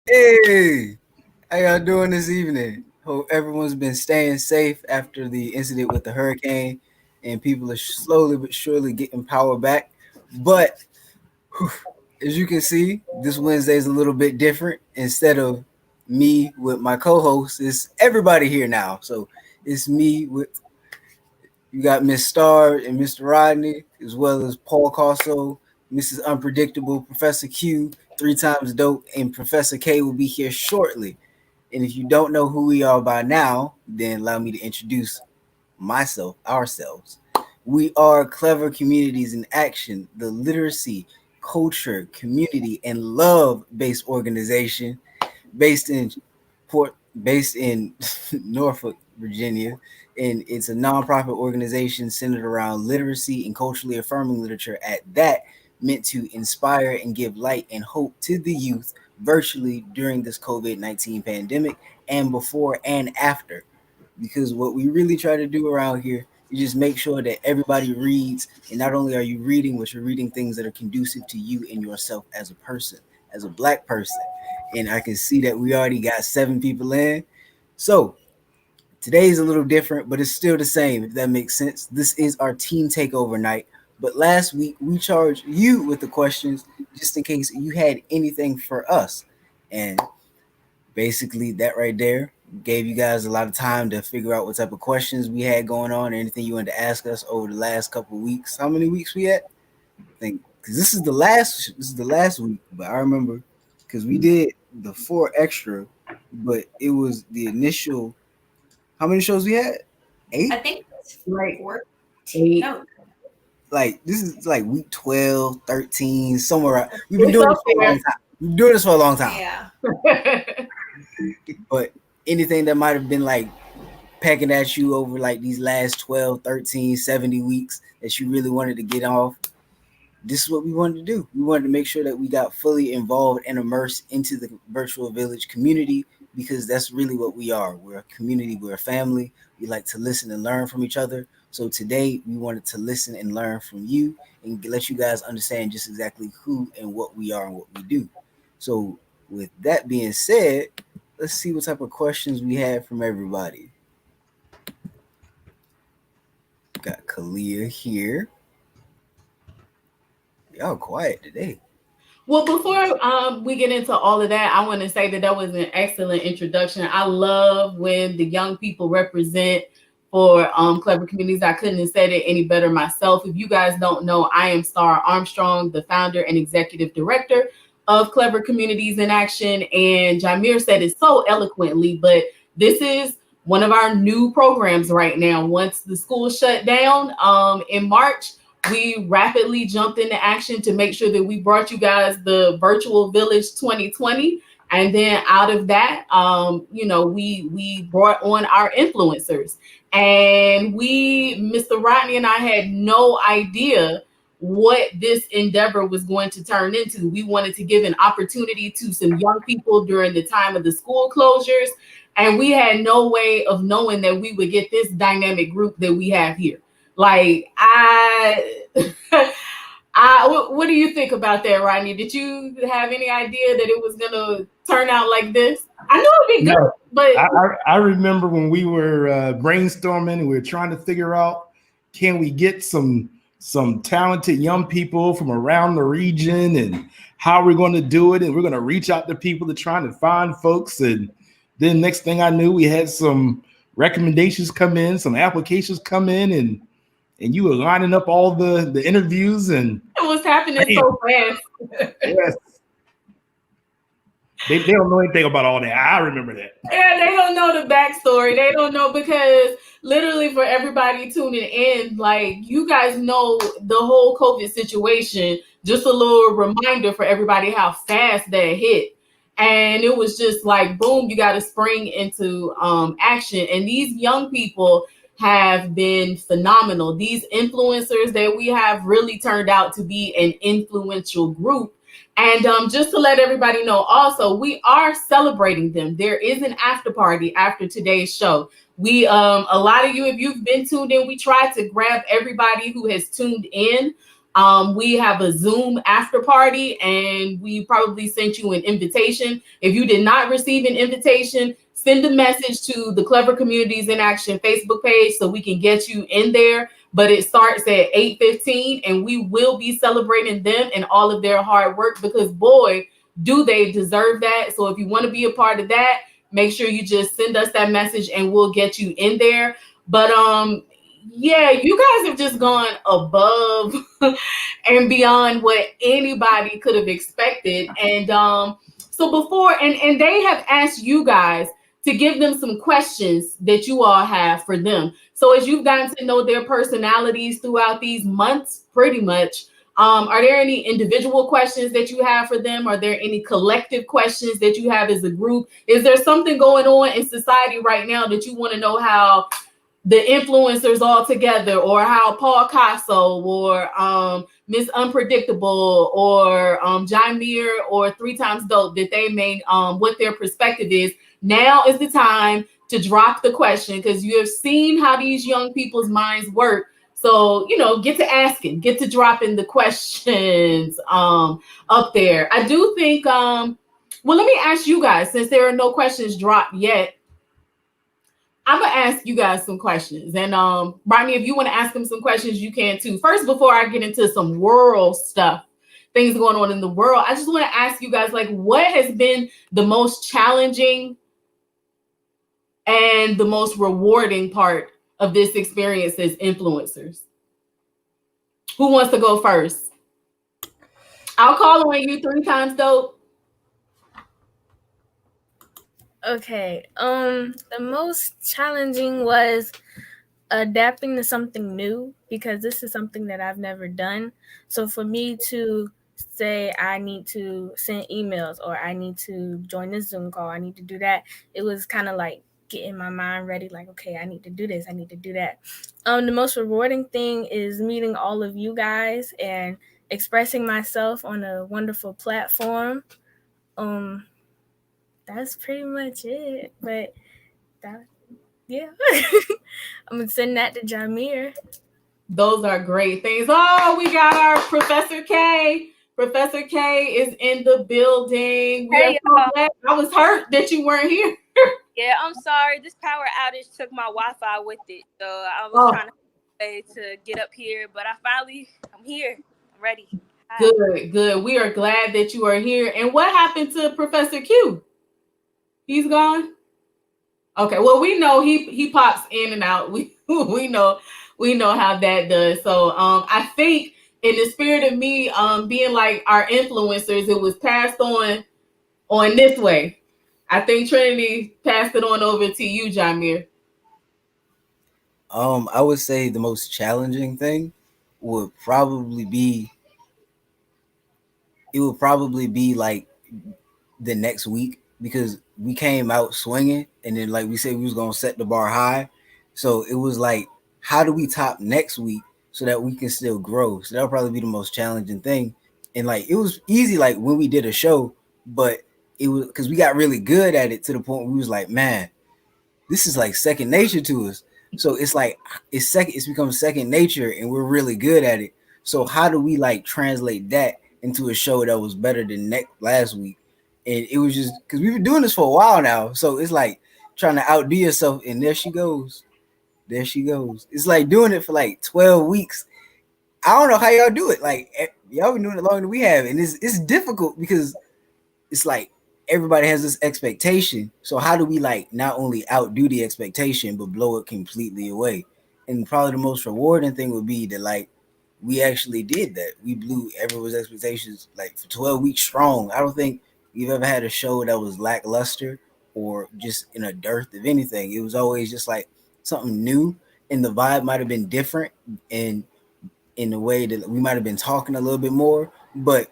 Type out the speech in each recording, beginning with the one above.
Hey, how y'all doing this evening? Hope everyone's been staying safe after the incident with the hurricane, and people are slowly but surely getting power back. But whew, as you can see, this Wednesday is a little bit different. Instead of me with my co-host, it's everybody here now. So it's me with you got Miss Star and Mr. Rodney, as well as Paul Corso, Mrs. Unpredictable, Professor Q, three times dope, and Professor K will be here shortly. And if you don't know who we are by now, then allow me to introduce ourselves. We are Clever Communities in Action, the literacy, culture, community, and love based organization based in based in Norfolk, Virginia, and it's a nonprofit organization centered around literacy and culturally affirming literature at that, meant to inspire and give light and hope to the youth virtually during this COVID-19 pandemic and before and after. Because what we really try to do around here is just make sure that everybody reads, and not only are you reading, but you're reading things that are conducive to you and yourself as a person, as a black person. And I can see that we already got 7 people in. So today's a little different, but it's still the same, if that makes sense. This is our Teen Takeover night. But last week, we charged you with the questions just in case you had anything for us. And basically, that right there gave you guys a lot of time to figure out what type of questions we had going on, or anything you wanted to ask us over the last couple of weeks. How many weeks we had? I think because this is the last week, but I remember because we did the 4 extra, but it was the initial. How many shows we had? I 8. think it's Right. 14. Eight. No, Like this is like week 12, 13, somewhere. We've been It's doing up this for a long there. time. We've been doing this for a long time. yeah. But anything that might have been like pecking at you over like these last 12, 13, 70 weeks that you really wanted to get off, this is what we wanted to do. We wanted to make sure that we got fully involved and immersed into the virtual village community, because that's really what we are. We're a community, we're a family. We like to listen and learn from each other. So today we wanted to listen and learn from you and let you guys understand just exactly who and what we are and what we do. So with that being said, let's see what type of questions we have from everybody. Got Kalia here. Y'all quiet today. Well, before we get into all of that, I want to say that that was an excellent introduction. I love when the young people represent for Clever Communities. I couldn't have said it any better myself. If you guys don't know, I am Star Armstrong, the founder and executive director of Clever Communities in Action. And Jameer said it so eloquently, but this is one of our new programs right now. Once the school shut down in March, we rapidly jumped into action to make sure that we brought you guys the virtual village 2020. And then out of that, we brought on our influencers. And Mr. Rodney and I had no idea what this endeavor was going to turn into. We wanted to give an opportunity to some young people during the time of the school closures. And we had no way of knowing that we would get this dynamic group that we have here. Like what do you think about that, Rodney? Did you have any idea that it was gonna turn out like this? I knew it'd be good, No, but I remember when we were brainstorming and we were trying to figure out, can we get some talented young people from around the region, and how we're going to do it, and we're going to reach out to people to trying to find folks. And then next thing I knew, we had some recommendations come in, some applications come in, and you were lining up all the interviews, and it was happening bam, so fast. yes, they don't know anything about all that. I remember that. Yeah, they don't know the backstory. They don't know because literally for everybody tuning in, like you guys know the whole COVID situation. Just a little reminder for everybody how fast that hit. And it was just like boom, you got to spring into action. And these young people have been phenomenal. These influencers that we have really turned out to be an influential group. And just to let everybody know, also, we are celebrating them. There is an after party after today's show. A lot of you, if you've been tuned in, we tried to grab everybody who has tuned in We have a Zoom after party, and we probably sent you an invitation. If you did not receive an invitation, send a message to the Clever Communities in Action Facebook page so we can get you in there. But it starts at 8:15, and we will be celebrating them and all of their hard work, because boy, do they deserve that. So if you want to be a part of that, make sure you just send us that message and we'll get you in there. But yeah, you guys have just gone above and beyond what anybody could have expected. And so before, and they have asked you guys to give them some questions that you all have for them. So as you've gotten to know their personalities throughout these months, pretty much, are there any individual questions that you have for them? Are there any collective questions that you have as a group? Is there something going on in society right now that you want to know how the influencers all together, or how Paul Casso, or Miss Unpredictable, or Jaimir, or Three Times Dope, that they made, what their perspective is? Now is the time to drop the question, because you have seen how these young people's minds work. So, get to asking, get to dropping the questions up there. I do think, well, let me ask you guys, since there are no questions dropped yet, I'm gonna ask you guys some questions. And Rodney, if you want to ask them some questions, you can too. First, before I get into some world stuff, things going on in the world, I just want to ask you guys, like, what has been the most challenging and the most rewarding part of this experience as influencers? Who wants to go first? I'll call on you 3 times, Dope. Okay. The most challenging was adapting to something new, because this is something that I've never done. So for me to say I need to send emails, or I need to join this Zoom call, I need to do that, it was kind of like getting my mind ready, like, okay, I need to do this, I need to do that. The most rewarding thing is meeting all of you guys and expressing myself on a wonderful platform. That's pretty much it. But that, yeah. I'm gonna send that to Jaimir. Those are great things. Oh, we got our Professor K. Professor K is in the building. We are Hey, so glad. I was hurt that you weren't here. yeah, I'm sorry. This power outage took my Wi-Fi with it, so I was trying to find a way to get up here, but I'm here. I'm ready. Hi. Good, good. We are glad that you are here. And what happened to Professor Q? He's gone. Okay, well, we know he pops in and out. We know how that does. So I think, in the spirit of me being like our influencers, it was passed on this way. I think Trinity passed it on over to you, Jaimir. I would say the most challenging thing would probably be like the next week, because we came out swinging, and then like we said we was gonna set the bar high, so it was like, how do we top next week so that we can still grow? So that'll probably be the most challenging thing. And like, it was easy like when we did a show, but it was because we got really good at it to the point where we was like, man, this is like second nature to us. So it's like it's become second nature, and we're really good at it. So how do we like translate that into a show that was better than last week? And it was just because we've been doing this for a while now, so it's like trying to outdo yourself. And there she goes, there she goes. It's like doing it for like 12 weeks. I don't know how y'all do it. Like, y'all been doing it longer than we have, and it's difficult because it's like everybody has this expectation. So how do we like not only outdo the expectation but blow it completely away? And probably the most rewarding thing would be that like we actually did that. We blew everyone's expectations like for 12 weeks strong. I don't think you've ever had a show that was lackluster or just in a dearth of anything. It was always just like something new, and the vibe might have been different, and in the way that we might have been talking a little bit more, but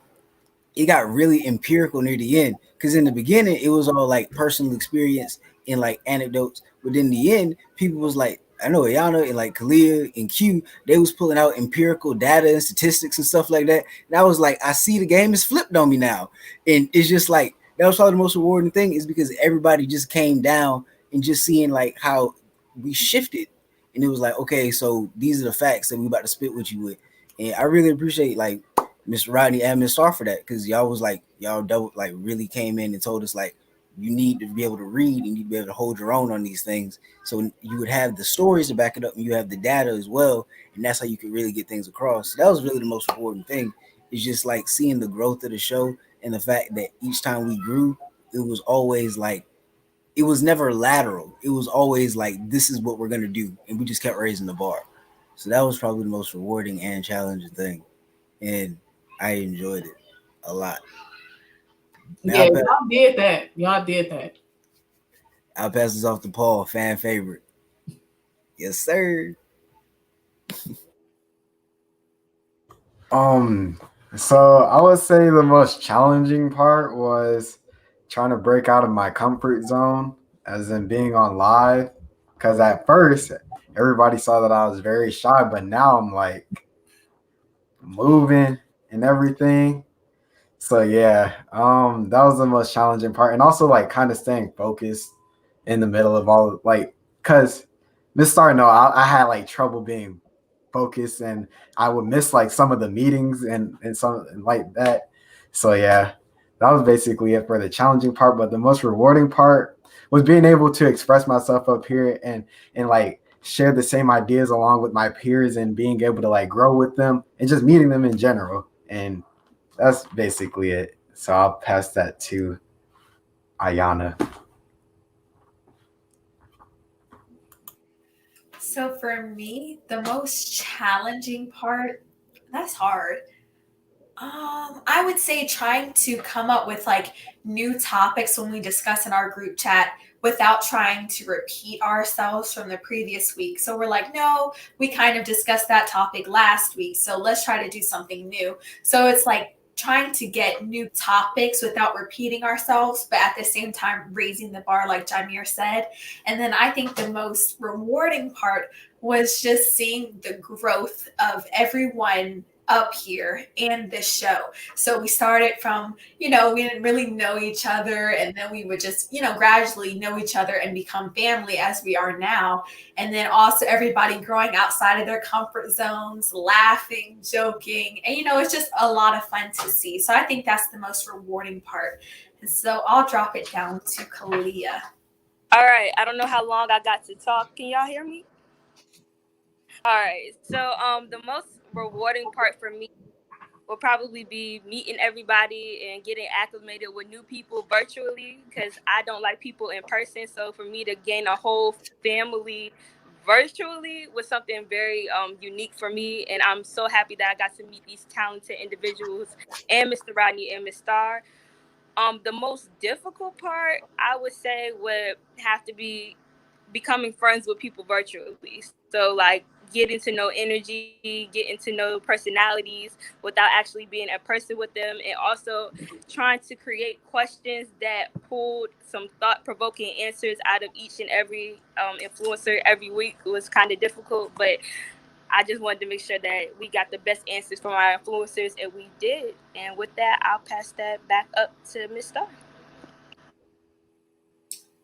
it got really empirical near the end. Because in the beginning, it was all like personal experience and like anecdotes, but in the end, people was like, I know Ayana and like Kalia and Q, they was pulling out empirical data and statistics and stuff like that. And I was like, I see the game is flipped on me now. And it's just like, that was probably the most rewarding thing, is because everybody just came down and just seeing like how we shifted. And it was like, okay, so these are the facts that we about to spit with you with. And I really appreciate like Mr. Rodney and Miss Star for that because y'all was like y'all double like really came in and told us like you need to be able to read and you need to be able to hold your own on these things. So you would have the stories to back it up and you have the data as well, and that's how you could really get things across. So that was really the most important thing. It's just like seeing the growth of the show and the fact that each time we grew, it was always like it was never lateral. It was always like this is what we're gonna do, and we just kept raising the bar. So that was probably the most rewarding and challenging thing, and I enjoyed it a lot. Now Yeah, y'all did that. Y'all did that. I'll pass this off to Paul, fan favorite. Yes, sir. Um, so I would say the most challenging part was trying to break out of my comfort zone, as in being on live. Because at first, everybody saw that I was very shy, but now I'm like moving and everything. So yeah, that was the most challenging part, and also like kind of staying focused in the middle of all like, cause this start no, I had like trouble being focused, and I would miss like some of the meetings and something like that. So yeah, that was basically it for the challenging part. But the most rewarding part was being able to express myself up here and like share the same ideas along with my peers and being able to like grow with them and just meeting them in general. And that's basically it. So I'll pass that to Ayana. So for me, the most challenging part, that's hard. I would say trying to come up with like new topics when we discuss in our group chat without trying to repeat ourselves from the previous week. So we're like, no, we kind of discussed that topic last week. So let's try to do something new. So it's like trying to get new topics without repeating ourselves, but at the same time raising the bar, like Jamir said. And then I think the most rewarding part was just seeing the growth of everyone up here and this show. So we started from, we didn't really know each other, and then we would just, gradually know each other and become family as we are now. And then also everybody growing outside of their comfort zones, laughing, joking, and it's just a lot of fun to see. So I think that's the most rewarding part. And so I'll drop it down to Kalia. All right, I don't know how long I got to talk. Can y'all hear me? All right, so the most rewarding part for me will probably be meeting everybody and getting acclimated with new people virtually, because I don't like people in person. So for me to gain a whole family virtually was something very unique for me, and I'm so happy that I got to meet these talented individuals and Mr. Rodney and Miss Star. The most difficult part, I would say, would have to be becoming friends with people virtually. So like getting to know energy, getting to know personalities without actually being in person with them, and also trying to create questions that pulled some thought-provoking answers out of each and every influencer every week was kind of difficult, but I just wanted to make sure that we got the best answers from our influencers, and we did. And with that, I'll pass that back up to Miss Star.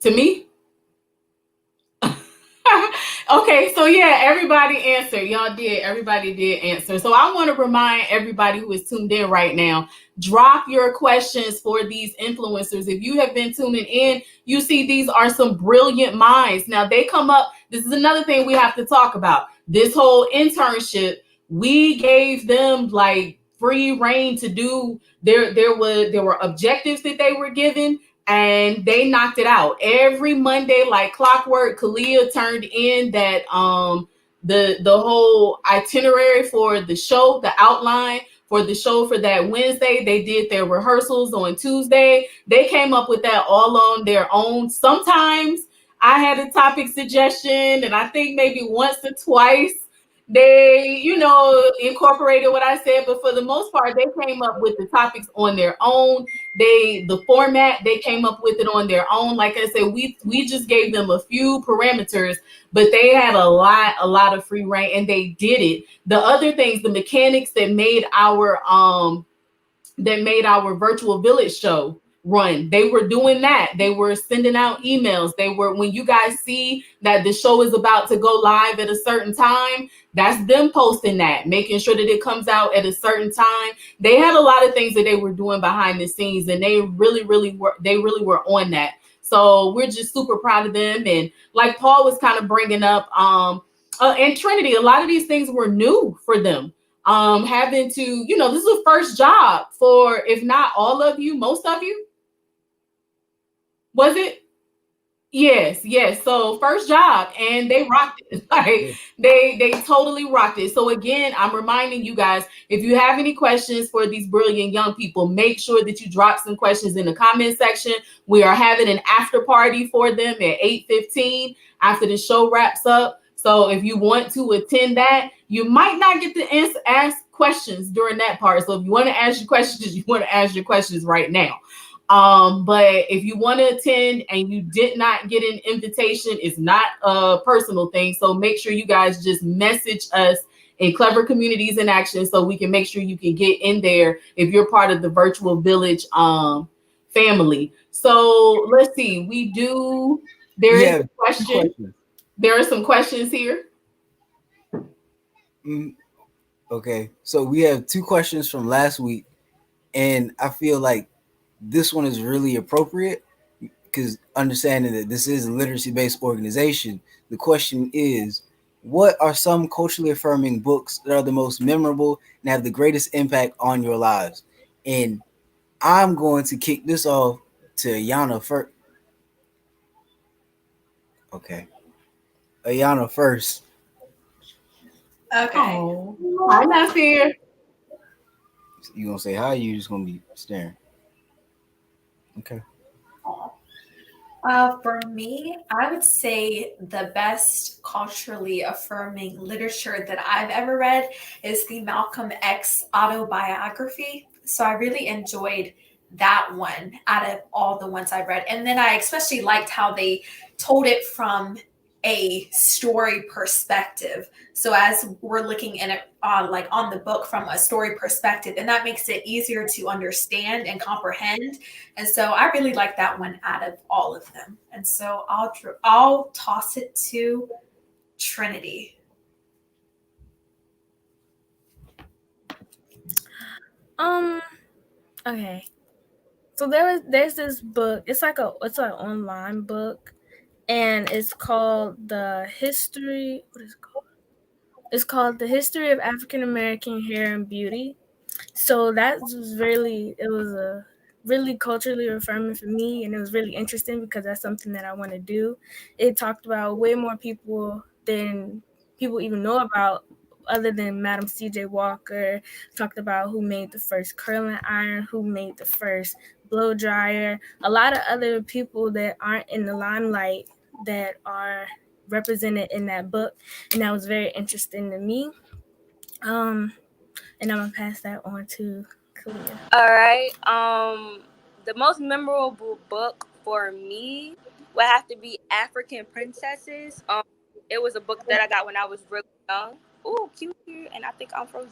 To me? Okay, so yeah, everybody answered. Y'all did. Everybody did answer. So I want to remind everybody who is tuned in right now, drop your questions for these influencers. If you have been tuning in, you see these are some brilliant minds. Now they come up. This is another thing we have to talk about. This whole internship, we gave them like free reign to do. There were objectives that they were given, and they knocked it out every Monday like clockwork. Kalia turned in that the whole itinerary for the show, the outline for the show for that Wednesday. They did their rehearsals on Tuesday. They came up with that all on their own. Sometimes I had a topic suggestion, and I think maybe once or twice they, incorporated what I said, but for the most part, they came up with the topics on their own. The format, they came up with it on their own. Like I said, we just gave them a few parameters, but they had a lot of free reign, and they did it. The other things, the mechanics that made our virtual village show run. They were doing that. They were sending out emails. They were, when you guys see that the show is about to go live at a certain time, that's them posting that, making sure that it comes out at a certain time. They had a lot of things that they were doing behind the scenes, and they really were on that. So we're just super proud of them. And like Paul was kind of bringing up, and Trinity, a lot of these things were new for them. Having to, this is a first job for, if not all of you, most of you. Was it? Yes, yes. So first job, and they rocked it. Like they totally rocked it. So again, I'm reminding you guys, if you have any questions for these brilliant young people, make sure that you drop some questions in the comment section. We are having an after party for them at 8:15 after the show wraps up. So if you want to attend that, you might not get to ask questions during that part. So if you want to ask your questions, you want to ask your questions right now. But if you want to attend and you did not get an invitation, it's not a personal thing. So make sure you guys just message us in Clever Communities in Action so we can make sure you can get in there if you're part of the Virtual Village family. So let's see. There is a question. There are some questions here. Okay, so we have two questions from last week, and I feel like this one is really appropriate because understanding that this is a literacy based organization, the question is, what are some culturally affirming books that are the most memorable and have the greatest impact on your lives? And I'm going to kick this off to Ayana first. Okay, Ayana first. Okay. Oh, hi, Nasir. You gonna say hi? Or you just gonna be staring? Okay. For me, I would say the best culturally affirming literature that I've ever read is the Malcolm X autobiography. So I really enjoyed that one out of all the ones I've read. And then I especially liked how they told it from a story perspective. So as we're looking in it like on the book from a story perspective, and that makes it easier to understand and comprehend. And so I really like that one out of all of them. And so I'll toss it to Trinity. Okay. So there's this book. It's an online book, and it's called the history. What is it called? It's called The History of African American Hair and Beauty. So that was it was a really culturally affirming for me, and it was really interesting because that's something that I want to do. It talked about way more people than people even know about, other than Madam C.J. Walker. Talked about who made the first curling iron, who made the first blow dryer, a lot of other people that aren't in the limelight that are represented in that book, and that was very interesting to me. And I'm gonna pass that on to Kalia. All right. The most memorable book for me would have to be African Princesses. It was a book that I got when I was really young. Ooh, cute here, and I think I'm frozen.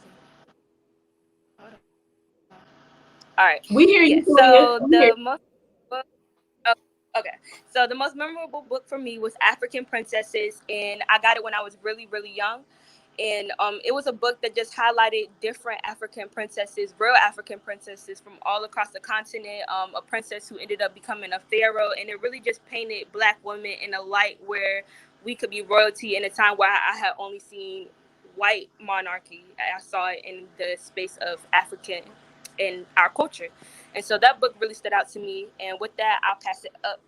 All right. We hear you. Yeah. So the most book. Oh, okay. So the most memorable book for me was African Princesses, and I got it when I was really, really young. And it was a book that just highlighted different African princesses, real African princesses from all across the continent. A princess who ended up becoming a pharaoh, and it really just painted Black women in a light where we could be royalty in a time where I had only seen white monarchy. I saw it in the space of African in our culture, and so that book really stood out to me. And with that, I'll pass it up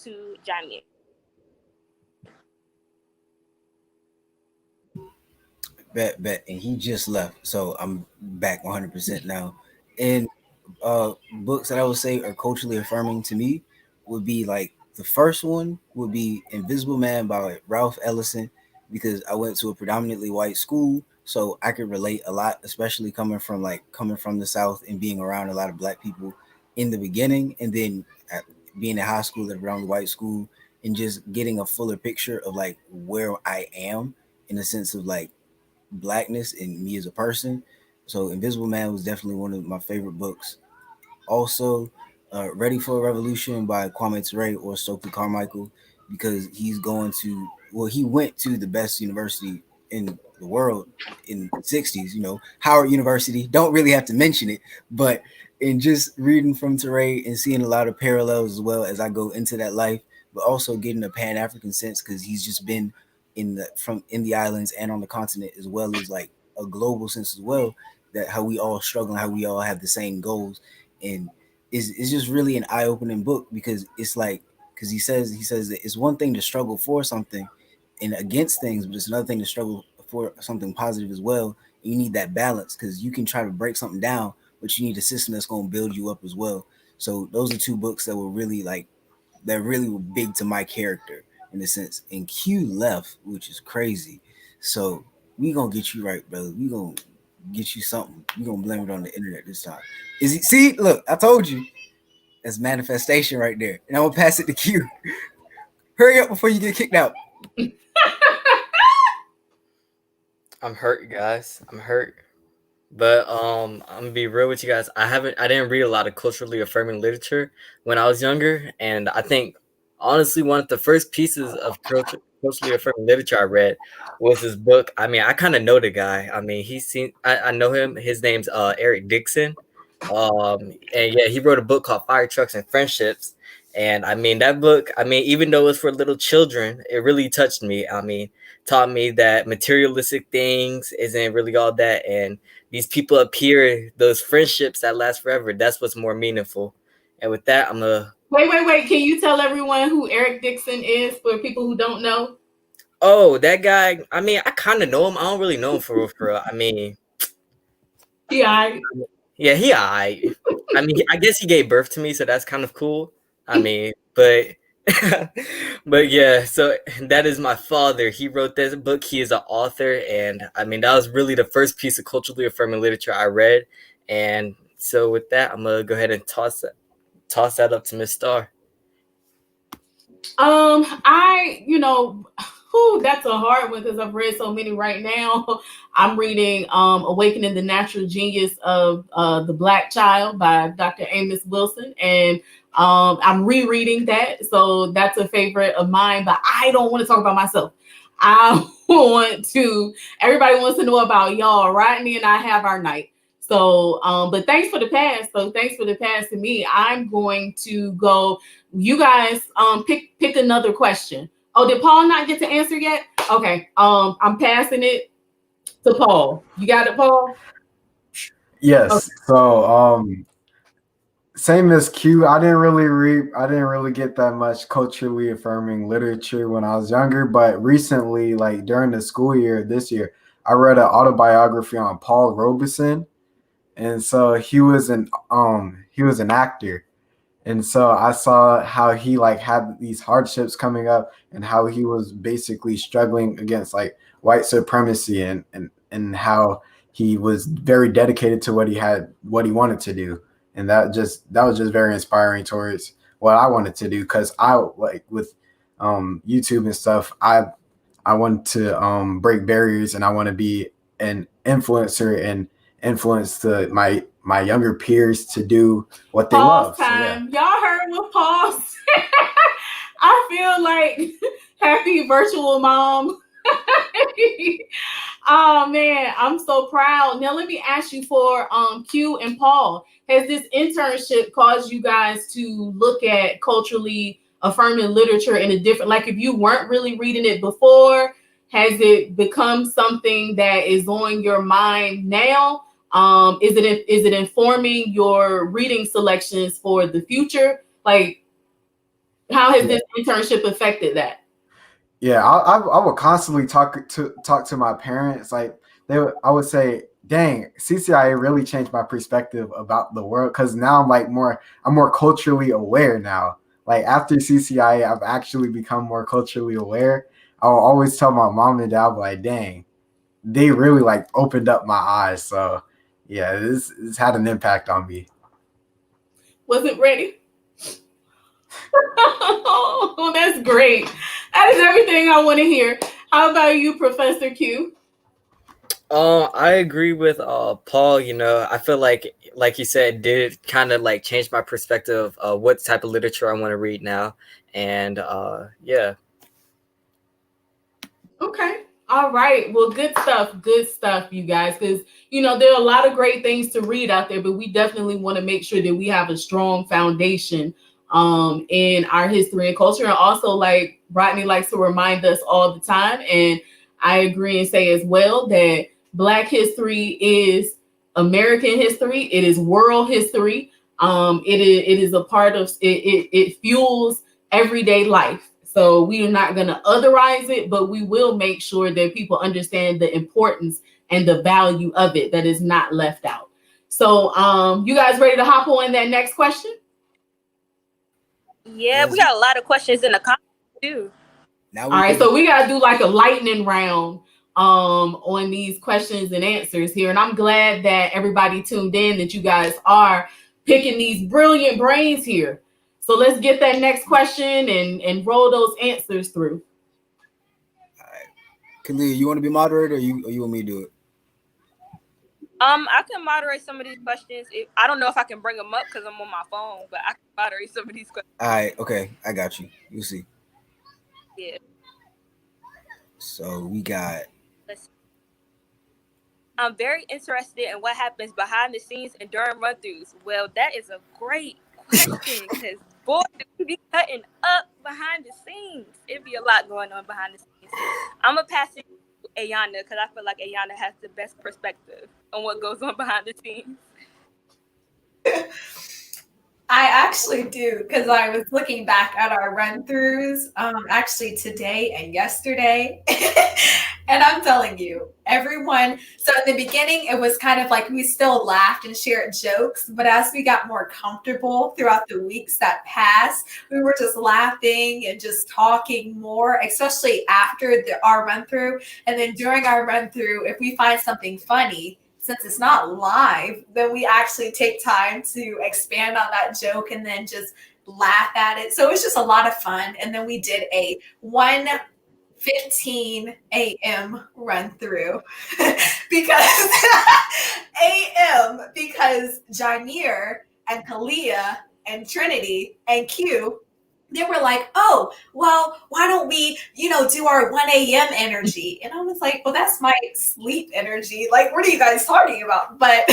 to Jamie. Bet, and he just left, so I'm back 100% now. And books that I would say are culturally affirming to me would be like the first one would be Invisible Man by Ralph Ellison, because I went to a predominantly white school, so I could relate a lot, especially coming from the South and being around a lot of Black people in the beginning, and then being in high school at around the white school, and just getting a fuller picture of like where I am in the sense of like blackness and me as a person. So Invisible Man was definitely one of my favorite books. Also, Ready for a Revolution by Kwame Ture or Stokely Carmichael, because he's going to, well, he went to the best university in the world in the 60s, Howard University. Don't really have to mention it, but in just reading from Ture and seeing a lot of parallels as well as I go into that life, but also getting a Pan African sense because he's just been in the islands and on the continent, as well as like a global sense as well, that how we all struggle, how we all have the same goals. And is just really an eye-opening book, because it's like, because he says that it's one thing to struggle for something and against things, but it's another thing to struggle for something positive as well. And you need that balance, because you can try to break something down, but you need a system that's going to build you up as well. So those are two books that were really like, that really were big to my character in a sense. And Q left, which is crazy. So we gonna get you right, brother. We gonna get you something. We gonna blame it on the internet this time. Is he? See, look, I told you. That's manifestation right there. And I'm gonna pass it to Q. Hurry up before you get kicked out. I'm hurt, guys. I'm hurt. But I'm gonna be real with you guys. I didn't read a lot of culturally affirming literature when I was younger, and I think honestly one of the first pieces of culturally affirming literature I read was this book. I mean, I kind of know the guy. I mean, I know him. His name's Eric Dixon. And yeah, he wrote a book called Fire Trucks and Friendships. And I mean, that book, I mean, even though it's for little children, it really touched me. I mean, taught me that materialistic things isn't really all that, and these people up here, those friendships that last forever, that's what's more meaningful. And with that, I'm gonna Wait. Can you tell everyone who Eric Dixon is for people who don't know? Oh, that guy. I mean, I kind of know him. I don't really know him for real, for real. I mean, Yeah. yeah, I mean, I guess he gave birth to me, so that's kind of cool. I mean, but but yeah, so that is my father. He wrote this book. He is an author, and I mean, that was really the first piece of culturally affirming literature I read. And so with that, I'm gonna go ahead and toss that up to Miss Star. That's a hard one because I've read so many right now. I'm reading Awakening the Natural Genius of the Black Child by Dr. Amos Wilson, and I'm rereading that. So that's a favorite of mine, but I don't want to talk about myself. Everybody wants to know about y'all. Rodney and I have our night. So, but thanks for the pass. So thanks for the pass to me. I'm going to go. You guys, pick another question. Oh, did Paul not get to answer yet? Okay. I'm passing it to Paul. You got it, Paul? Yes. Okay. So, same as Q, I didn't really get that much culturally affirming literature when I was younger, but recently, like during the school year this year, I read an autobiography on Paul Robeson. And so he was an actor. And so I saw how he like had these hardships coming up and how he was basically struggling against like white supremacy and how he was very dedicated to what he wanted to do. And that was just very inspiring towards what I wanted to do, because I like with YouTube and stuff, I want to break barriers, and I want to be an influencer and influence my younger peers to do what they love. Time. So, yeah. Y'all heard what Paul said. I feel like happy virtual mom. Oh man, I'm so proud. Now let me ask you for Q and Paul. Has this internship caused you guys to look at culturally affirming literature in a different, like if you weren't really reading it before, has it become something that is on your mind now? Is it informing your reading selections for the future? Like, how has this internship affected that? Yeah, I would constantly talk to my parents. Like I would say, "Dang, CCIA really changed my perspective about the world." Because now I'm more culturally aware now. Like after CCIA, I've actually become more culturally aware. I'll always tell my mom and dad, like, "Dang, they really like opened up my eyes." So yeah, this had an impact on me. Wasn't ready. Oh, that's great. That is everything I want to hear. How about you, Professor Q? I agree with Paul. You know, I feel like you said, did kind of like change my perspective of what type of literature I want to read now, and yeah. Okay. All right. Well, good stuff. Good stuff, you guys. Because, there are a lot of great things to read out there, but we definitely want to make sure that we have a strong foundation in our history and culture. And also, like Rodney likes to remind us all the time, and I agree and say as well that Black history is American history, it is world history. It is a part of it fuels everyday life. So we are not going to otherize it, but we will make sure that people understand the importance and the value of it, that is not left out. So you guys ready to hop on that next question? Yeah, we got a lot of questions in the comments too. All right, so we got to do like a lightning round on these questions and answers here. And I'm glad that everybody tuned in, that you guys are picking these brilliant brains here. So let's get that next question and roll those answers through. All right. Kalia, you want to be moderator or you want me to do it? I can moderate some of these questions. I don't know if I can bring them up because I'm on my phone, but I can moderate some of these questions. All right, okay, I got you. You see. Yeah. So we got. Let's see. I'm very interested in what happens behind the scenes and during run-throughs. Well, that is a great question because boy, we be cutting up behind the scenes. It'd be a lot going on behind the scenes. I'm gonna pass it to Ayana because I feel like Ayana has the best perspective on what goes on behind the scenes. I actually do, because I was looking back at our run-throughs actually today and yesterday. And I'm telling you, everyone, so in the beginning, it was kind of like we still laughed and shared jokes, but as we got more comfortable throughout the weeks that passed, we were just laughing and just talking more, especially after our run-through. And then during our run-through, if we find something funny, since it's not live, then we actually take time to expand on that joke and then just laugh at it. So it's just a lot of fun. And then we did a 1:15 a.m. run through because because Janeer and Kalia and Trinity and Q, they were like, oh, well, why don't we, do our 1 a.m. energy? And I was like, well, that's my sleep energy. Like, what are you guys talking about? But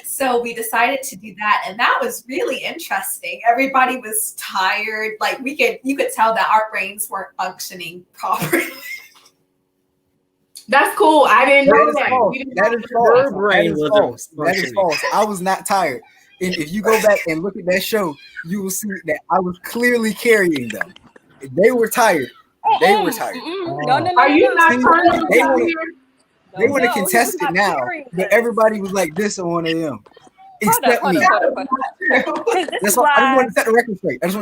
so we decided to do that. And that was really interesting. Everybody was tired. Like you could tell that our brains weren't functioning properly. That's cool. I didn't know that. That is false. That is false. I was not tired. And if you go back and look at that show, you will see that I was clearly carrying them. They were tired. They were tired. No. Are you not trying They want to contest it now, but everybody was like this at 1 a.m. Except me. This is why I just want to set the record straight. This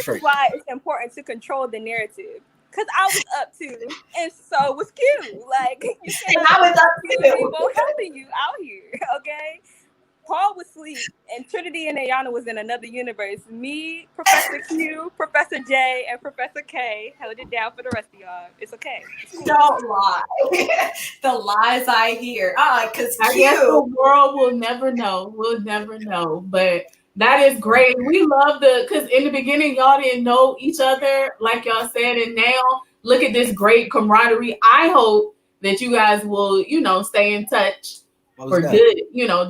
is why it's important to control the narrative. Because I was up too, and so was Q. Like, you and I was up too. People helping you out here, okay? Paul was asleep, and Trinity and Ayana was in another universe. Me, Professor Q, Professor J, and Professor K held it down for the rest of y'all. It's okay. It's cool. Don't lie. The lies I hear. Because I guess the world will never know. We'll never know. But that is great. We love because in the beginning, y'all didn't know each other, like y'all said, and now look at this great camaraderie. I hope that you guys will, stay in touch for good,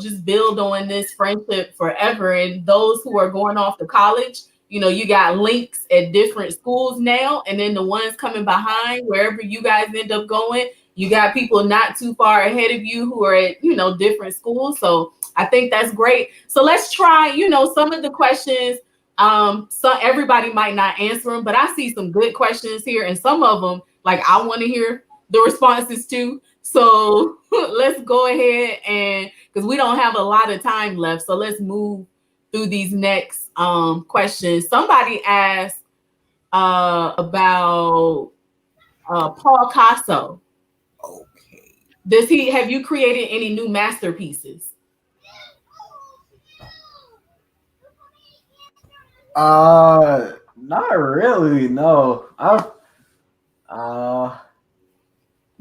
just build on this friendship forever. And those who are going off to college, you got links at different schools now, and then the ones coming behind, wherever you guys end up going, you got people not too far ahead of you who are at, different schools. So I think that's great. So let's try, some of the questions. So everybody might not answer them, but I see some good questions here, and some of them, like, I want to hear the responses too. So let's go ahead and because we don't have a lot of time left, so let's move through these next questions. Somebody asked about Paul Casso. Okay. Have you created any new masterpieces? Not really. No.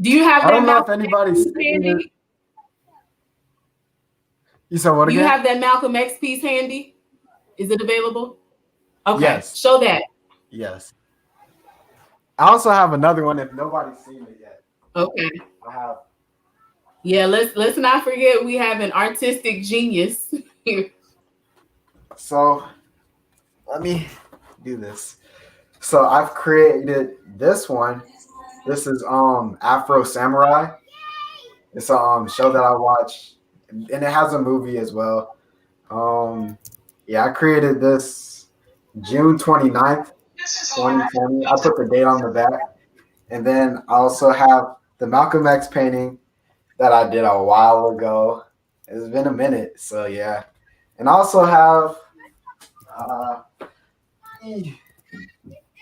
Do you have I that don't know if Malcolm X anybody's piece seen it. handy? You said what You again? have that Malcolm X piece handy? Is it available? Okay, Yes. show that. Yes. I also have another one if nobody's seen it yet. Okay. I have. Yeah, let's not forget we have an artistic genius here. So let me do this. So I've created this one. This is Afro Samurai. It's a show that I watch, and it has a movie as well. Um, yeah, I created this June 29th, 2020. I put the date on the back. And then I also have the Malcolm X painting that I did a while ago. It's been a minute, so yeah. And I also have, uh,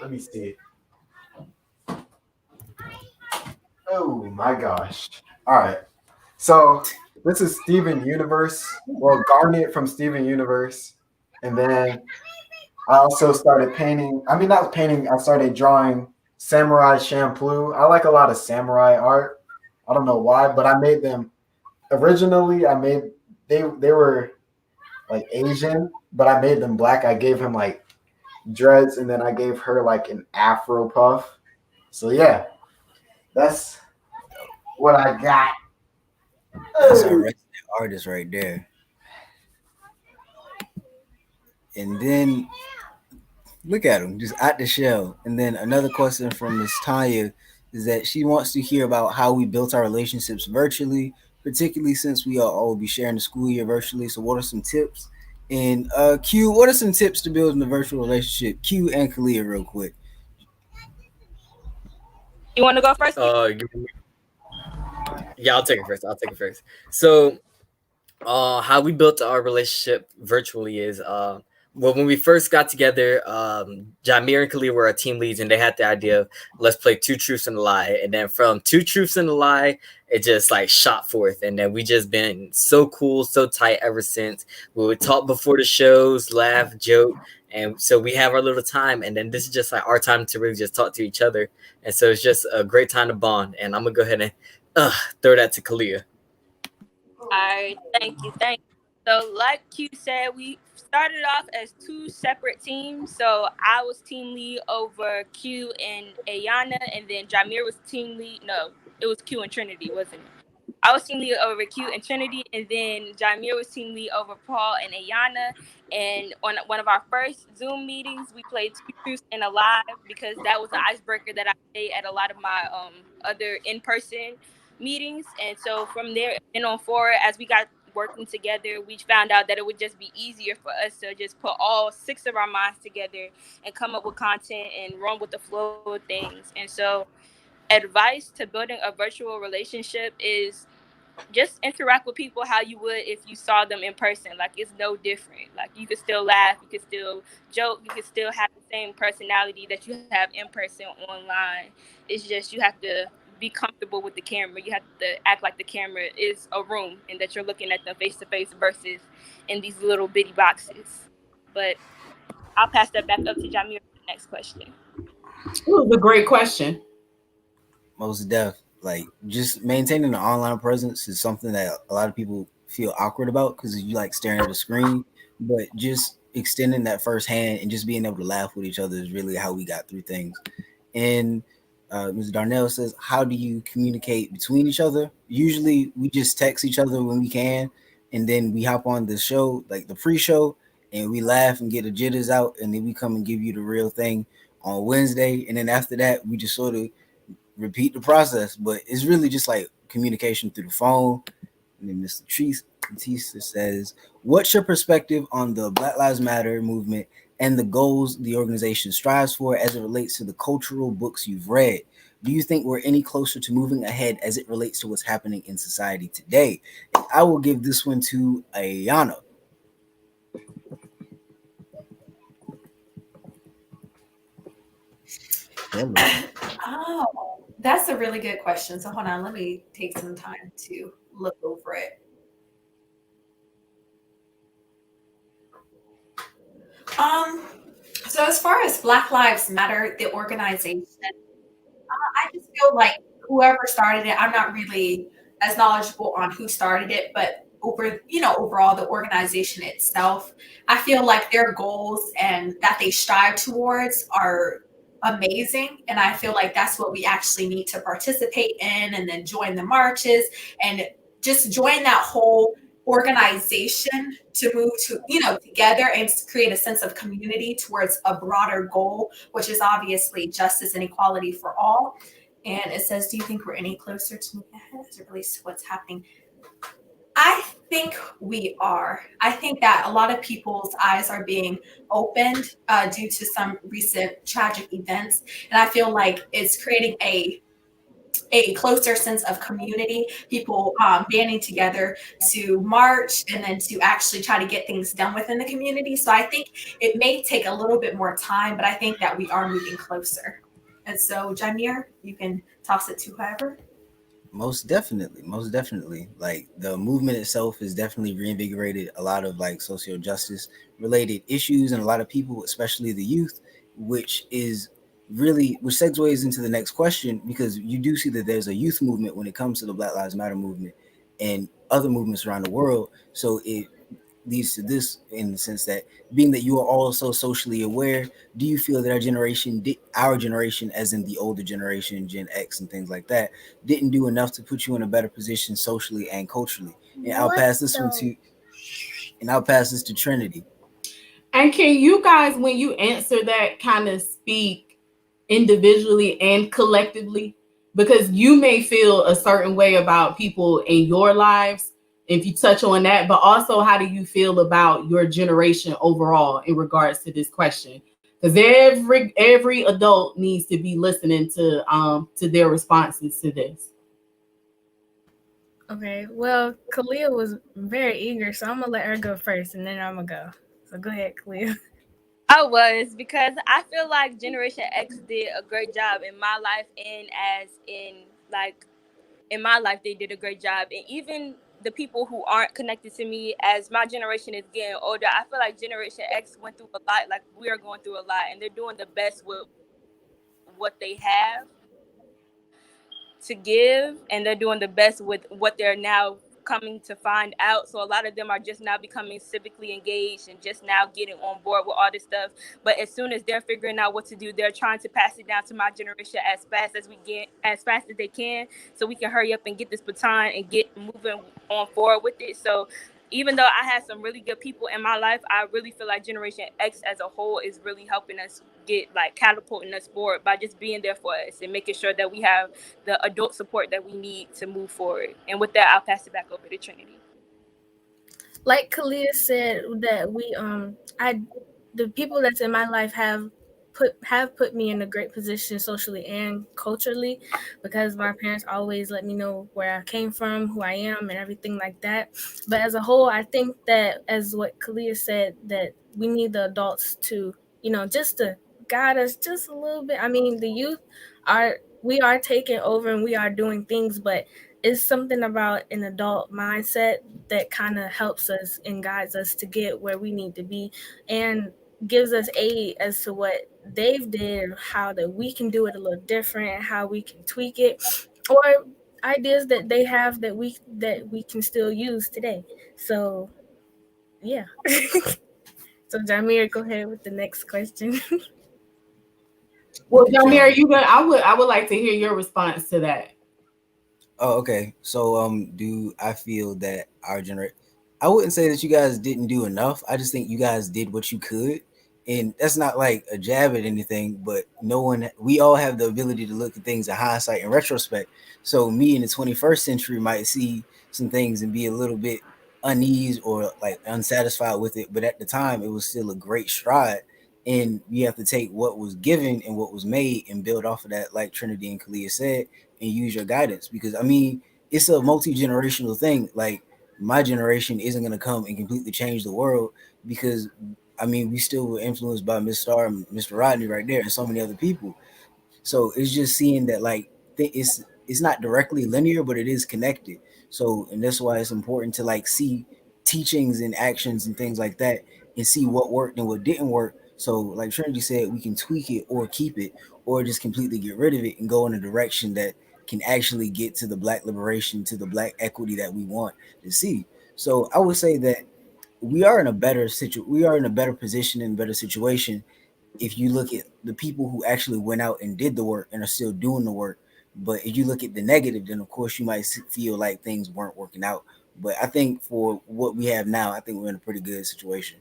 let me see. Oh my gosh. All right. So this is Steven Universe. Well, Garnet from Steven Universe. And then I also started painting. I mean, not painting. I started drawing Samurai Champloo. I like a lot of samurai art. I don't know why, but I made them originally. I made they were like Asian, but I made them black. I gave him like dreads, and then I gave her like an afro puff. So yeah, that's what I got. That's a resident artist right there. And then look at him, just out the shell. And then another question from Miss Tanya is that she wants to hear about how we built our relationships virtually, particularly since we all will be sharing the school year virtually. So, what are some tips? And Q, what are some tips to building a virtual relationship? Q and Kalia, real quick. You want to go first? Yeah, I'll take it first. I'll take it first. So, how we built our relationship virtually is well, when we first got together, Jamir and Khalil were our team leads, and they had the idea of let's play two truths and a lie. And then from two truths and a lie, it just like shot forth. And then we just been so cool, so tight ever since. We would talk before the shows, laugh, joke. And so we have our little time, and then this is just like our time to really just talk to each other. And so it's just a great time to bond. And I'm gonna go ahead and throw that to Kalia. All right, thank you, thank you. So, like Q said, we started off as two separate teams. So, I was team lead over Q and Ayana, and then Jamir was team lead. No, it was Q and Trinity, wasn't it? I was team lead over Q and Trinity, and then Jamir was team lead over Paul and Ayana. And on one of our first Zoom meetings, we played Two Truths and a Lie because that was the icebreaker that I played at a lot of my other in-person meetings. And so from there and on forward, as we got working together, we found out that it would just be easier for us to just put all six of our minds together and come up with content and run with the flow of things. And so advice to building a virtual relationship is just interact with people how you would if you saw them in person. Like, it's no different. Like, you could still laugh, you could still joke, you could still have the same personality that you have in person online. It's just you have to be comfortable with the camera. You have to act like the camera is a room and that you're looking at them face to face versus in these little bitty boxes. But I'll pass that back up to Jamir for the next question. It was a great question. Most deaf. Like just maintaining an online presence is something that a lot of people feel awkward about because you like staring at a screen. But just extending that first hand and just being able to laugh with each other is really how we got through things. And Ms. Darnell says, "How do you communicate between each other?" Usually, we just text each other when we can, and then we hop on the show, like the pre-show, and we laugh and get the jitters out, and then we come and give you the real thing on Wednesday, and then after that, we just sort of repeat the process. But it's really just like communication through the phone. And then Mr. Batista says, "What's your perspective on the Black Lives Matter movement and the goals the organization strives for as it relates to the cultural books you've read? Do you think we're any closer to moving ahead as it relates to what's happening in society today?" And I will give this one to Ayana. Oh, that's a really good question. So hold on, let me take some time to look over it. Um, so as far as Black Lives Matter, the organization, I just feel like whoever started it, I'm not really as knowledgeable on who started it, but overall the organization itself, I feel like their goals and that they strive towards are amazing. And I feel like that's what we actually need to participate in and then join the marches and just join that whole organization to move to together and create a sense of community towards a broader goal, which is obviously justice and equality for all. And it says, do you think we're any closer to moving ahead as it relates to what's happening? I think we are. I think that a lot of people's eyes are being opened due to some recent tragic events. And I feel like it's creating a closer sense of community, people banding together to march and then to actually try to get things done within the community. So I think it may take a little bit more time, but I think that we are moving closer. And so, Jamir, you can toss it to whoever. Most definitely. Like the movement itself has definitely reinvigorated a lot of like social justice related issues and a lot of people, especially the youth, which is really which segues into the next question because you do see that there's a youth movement when it comes to the Black Lives Matter movement and other movements around the world. So it leads to this in the sense that being that you are also socially aware, do you feel that our generation, as in the older generation, Gen X and things like that, didn't do enough to put you in a better position socially and culturally? And I'll pass this to Trinity. And can you guys, when you answer that, kind of speak individually and collectively? Because you may feel a certain way about people in your lives, if you touch on that, but also how do you feel about your generation overall in regards to this question? Because every adult needs to be listening to their responses to this. Okay, well, Kalia was very eager, so I'm gonna let her go first, and then I'm gonna go. So go ahead, Kalia. I was, because I feel like Generation X did a great job in my life, and as in like in my life they did a great job, and even the people who aren't connected to me, as my generation is getting older, I feel like Generation X went through a lot, like we are going through a lot, and they're doing the best with what they have to give, and they're doing the best with what they're now coming to find out. So a lot of them are just now becoming civically engaged and just now getting on board with all this stuff. But as soon as they're figuring out what to do, they're trying to pass it down to my generation as fast as they can, so we can hurry up and get this baton and get moving on forward with it. So even though I had some really good people in my life, I really feel like Generation X as a whole is really helping us get like catapulting us forward by just being there for us and making sure that we have the adult support that we need to move forward. And with that, I'll pass it back over to Trinity. Like Kalia said, that the people that's in my life have put me in a great position socially and culturally, because my parents always let me know where I came from, who I am, and everything like that. But as a whole, I think that, as what Kalia said, that we need the adults to, just to guide us just a little bit. I mean, the youth we are taking over and we are doing things, but it's something about an adult mindset that kind of helps us and guides us to get where we need to be, and gives us aid as to what they've did, how that we can do it a little different, how we can tweak it, or ideas that they have that we can still use today. So yeah. So Jamir, go ahead with the next question. Well, Jamir, I would like to hear your response to that. Oh, okay. So, do I feel that our generation? I wouldn't say that you guys didn't do enough. I just think you guys did what you could, and that's not like a jab at anything. But no one, we all have the ability to look at things in hindsight and retrospect. So, me in the 21st century might see some things and be a little bit uneasy or like unsatisfied with it, but at the time, it was still a great stride. And you have to take what was given and what was made and build off of that, like Trinity and Kalia said, and use your guidance, because I mean it's a multi-generational thing. Like my generation isn't going to come and completely change the world, because I mean we still were influenced by Miss Star and Mr. Rodney right there and so many other people. So it's just seeing that like it's not directly linear, but it is connected. So and that's why it's important to like see teachings and actions and things like that and see what worked and what didn't work. So like Trinity said, we can tweak it or keep it or just completely get rid of it and go in a direction that can actually get to the black liberation, to the black equity that we want to see. So I would say that we are in a better position, in a better situation if you look at the people who actually went out and did the work and are still doing the work. But if you look at the negative, then of course you might feel like things weren't working out. But I think for what we have now, I think we're in a pretty good situation.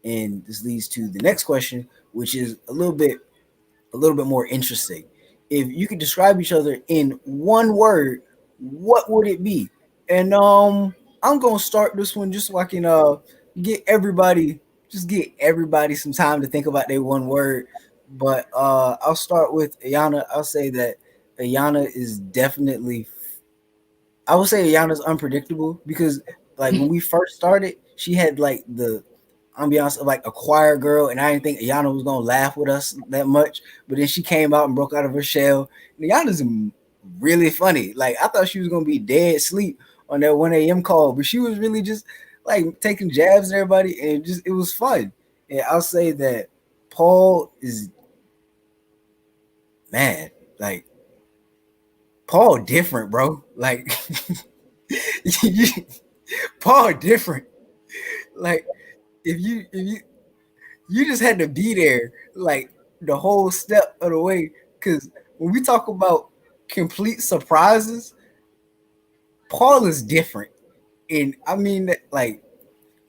And this leads to the next question, which is a little bit more interesting. If you could describe each other in one word, what would it be? And I'm gonna start this one just so I can get everybody get everybody some time to think about their one word. But I'll start with Ayana. I'll say that Ayana is definitely I would say Ayana's unpredictable because like when we first started, she had like the ambiance of like a choir girl, and I didn't think Ayana was gonna laugh with us that much. But then she came out and broke out of her shell. And Ayana's really funny. Like I thought she was gonna be dead asleep on that 1 a.m. call, but she was really just like taking jabs at everybody, and just it was fun. And I'll say that Paul is man, like Paul different, bro. Like Paul different. Like if you just had to be there like the whole step of the way. Because when we talk about complete surprises, Paul is different, and I mean that like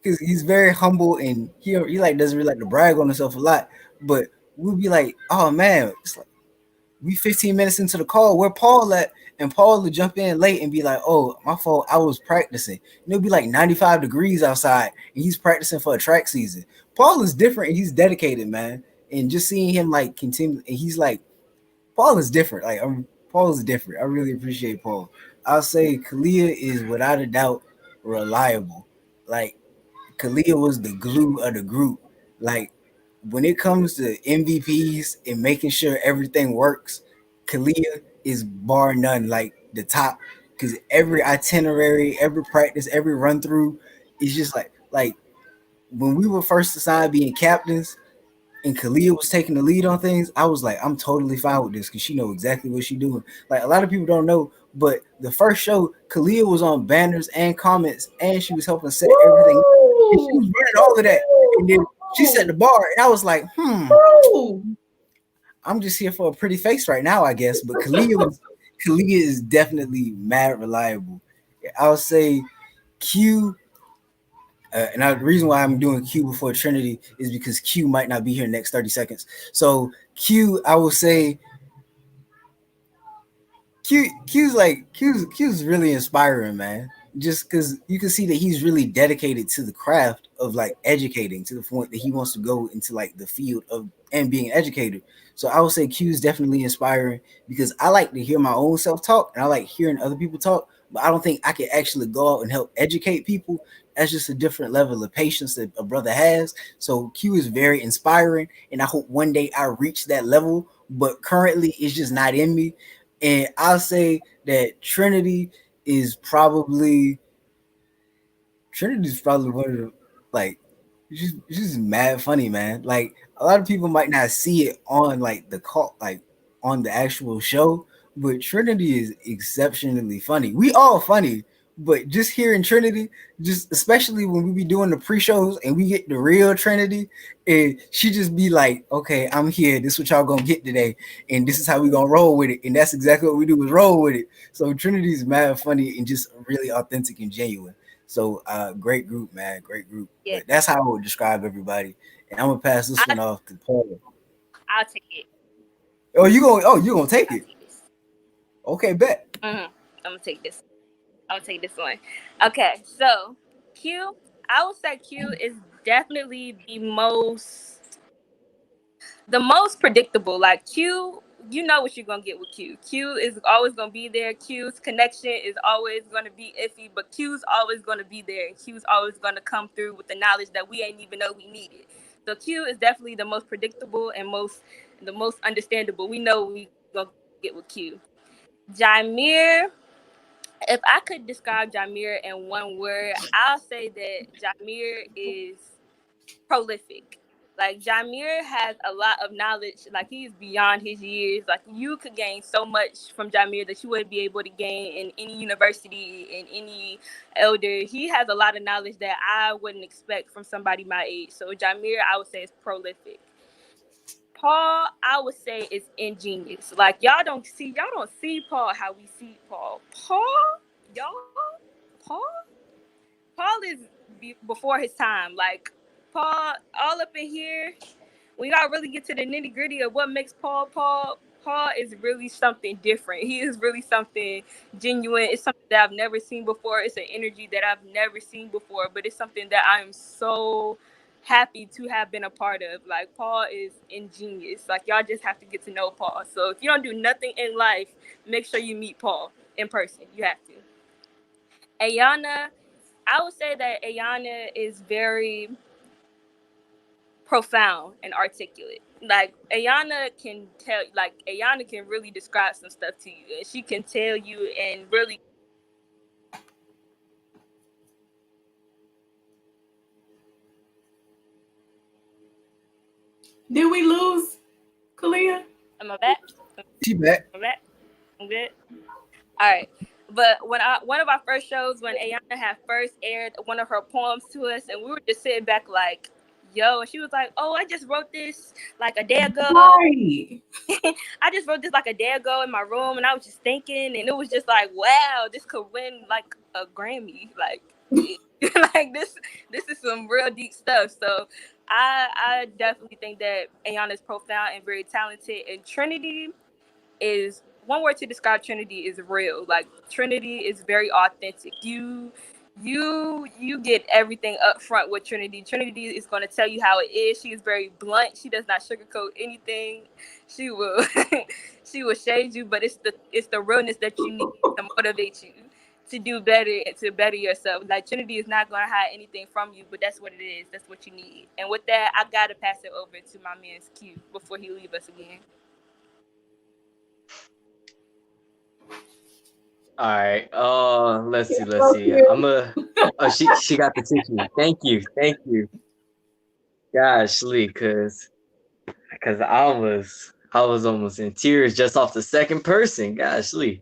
because he's very humble and he like doesn't really like to brag on himself a lot. But we'll be like, oh man, it's like we 15 minutes into the call, where Paul at? And Paul would jump in late and be like, oh, my fault, I was practicing. And it'll be like 95 degrees outside and he's practicing for a track season. Paul is different and he's dedicated, man. And just seeing him like continue, and he's like, Paul is different. Paul is different. I really appreciate Paul. I'll say Kalia is without a doubt reliable. Like Kalia was the glue of the group. Like when it comes to MVPs and making sure everything works, Kalia is bar none like the top because every itinerary, every practice, every run through is just like when we were first assigned being captains and Kalia was taking the lead on things, I was like, I'm totally fine with this because she know exactly what she's doing. Like a lot of people don't know, but the first show, Kalia was on banners and comments, and she was helping set everything. And she was running all of that, and then she set the bar, and I was like, I'm just here for a pretty face right now, I guess. But Kalia is definitely mad reliable. I'll say Q. The reason why I'm doing Q before Trinity is because Q might not be here next 30 seconds. So Q, I will say Q's really inspiring, man. Just because you can see that he's really dedicated to the craft of like educating to the point that he wants to go into like the field of and being an educator. So I would say Q is definitely inspiring because I like to hear my own self talk and I like hearing other people talk, but I don't think I can actually go out and help educate people. That's just a different level of patience that a brother has. So Q is very inspiring, and I hope one day I reach that level. But currently, it's just not in me. And I'll say that Trinity's probably one of the like it's just mad funny, man. Like a lot of people might not see it on like the call like on the actual show, but Trinity is exceptionally funny. We all funny, but just hearing Trinity, just especially when we be doing the pre-shows and we get the real Trinity, and she just be like, okay, I'm here. This is what y'all gonna get today, and this is how we gonna roll with it. And that's exactly what we do is roll with it. So Trinity's mad funny and just really authentic and genuine. So great group, man, great group. Yeah, But that's how I would describe everybody. And I'm gonna pass this one off to Paul. I'll take it. You gonna take I'll it? take this. Okay, bet. I'm gonna take this. I'll take this one. Okay, so Q, I would say Q is definitely the most predictable. Like Q, you know what you're gonna get with Q. Q is always gonna be there. Q's connection is always gonna be iffy, but Q's always gonna be there, and Q's always gonna come through with the knowledge that we ain't even know we needed. So Q is definitely the most predictable and the most understandable. We know what we gonna get with Q. Jameer, if I could describe Jameer in one word, I'll say that Jameer is prolific. Like Jameer has a lot of knowledge. Like he's beyond his years. Like you could gain so much from Jameer that you wouldn't be able to gain in any university, in any elder. He has a lot of knowledge that I wouldn't expect from somebody my age. So Jameer, I would say, is prolific. Paul, I would say, is ingenious. Like y'all don't see Paul how we see Paul. Y'all, Paul, Paul is before his time. Like Paul, all up in here. When y'all really get to the nitty gritty of what makes Paul Paul, Paul is really something different. He is really something genuine. It's something that I've never seen before. It's an energy that I've never seen before, but it's something that I am so happy to have been a part of. Like Paul is ingenious. Like y'all just have to get to know Paul. So if you don't do nothing in life, make sure you meet Paul in person. You have to. Ayana, I would say that Ayana is very profound and articulate. Like Ayana can really describe some stuff to you, and she can tell you and really. Did we lose Kalia? Am I back? She back. I'm back. I'm good. All right. But when one of our first shows, when Ayana had first aired one of her poems to us, and we were just sitting back like, yo, and she was like, oh, I just wrote this like a day ago. Right. I just wrote this like a day ago in my room, and I was just thinking, and it was just like, wow, this could win like a Grammy. Like, like this is some real deep stuff. So I definitely think that Ayana is profound and very talented, and Trinity is one word to describe Trinity is real. Like Trinity is very authentic. You get everything up front with Trinity. Trinity is going to tell you how it is. She is very blunt. She does not sugarcoat anything. She will she will shade you, but it's the realness that you need to motivate you to do better and to better yourself. Like Trinity is not going to hide anything from you, but that's what it is. That's what you need. And with that, I got to pass it over to my man's Q before he leave us again. All right. Let's see. She got the tissue. Thank you. Gosh, Lee, cause I was almost in tears just off the second person. Gosh, Lee.